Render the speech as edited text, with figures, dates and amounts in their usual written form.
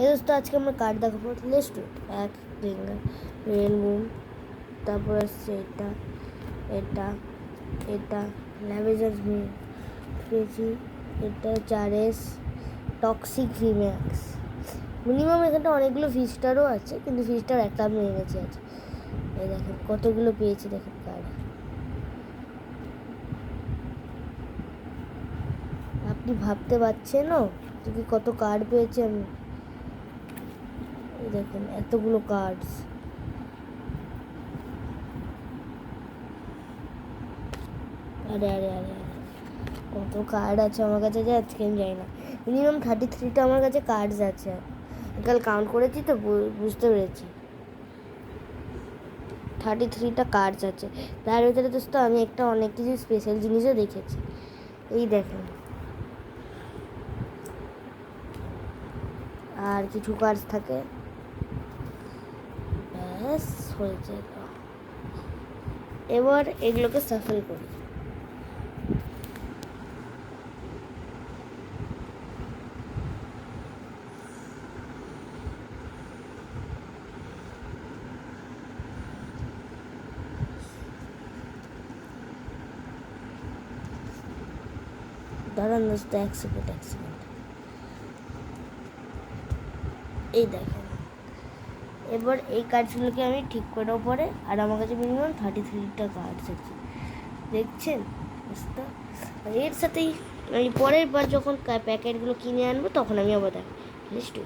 এই দোস্ত আজকে আমরা কার্ড দেখাবো। Let's do it. এক রিঙ্গার, রেনবো, তারপর আসছে এটা এটা এটা ল্যাভেজার পেয়েছি, এটা 4S টক্সিক রিম্যাক্স। মিনিমাম এখানটা অনেকগুলো ফিস্টারও আছে, কিন্তু ফিস্টার একটা আমি এনেছি আছে। এই দেখেন কতগুলো পেয়েছি, দেখেন কার্ড। আপনি ভাবতে পারছেনও যে কত কার্ড পেয়েছি আমি। এই দেখেন এতগুলো কার্ডস। আরে আরে আরে আরে কত কার্ড আছে আমার কাছে যে আজকে আমি যাই না। মিনিমাম 33টা আমার কাছে কার্ডস আছে। কাল কাউন্ট করেছি তো বুঝতে পেরেছি 33টা কার্ডস আছে। তার ভিতরে দোস্ত আমি একটা অনেক কিছু স্পেশাল জিনিসও দেখেছি। এই দেখেন আর কিছু কার্ডস থাকে, ব্যাস হয়েছে। এবার এগুলোকে সাফল করি। দাঁড়ান দোস্ত, এক সেকেন্ড। এই দেখেন এবার এই কার্ডসগুলোকে আমি ঠিক করার পরে, আর আমার কাছে মিনিমাম 33টা কার্ডস আছে, দেখছেন দোস্ত। এর সাথেই আমি পরের বার যখন প্যাকেটগুলো কিনে আনবো তখন আমি আবার দেখো।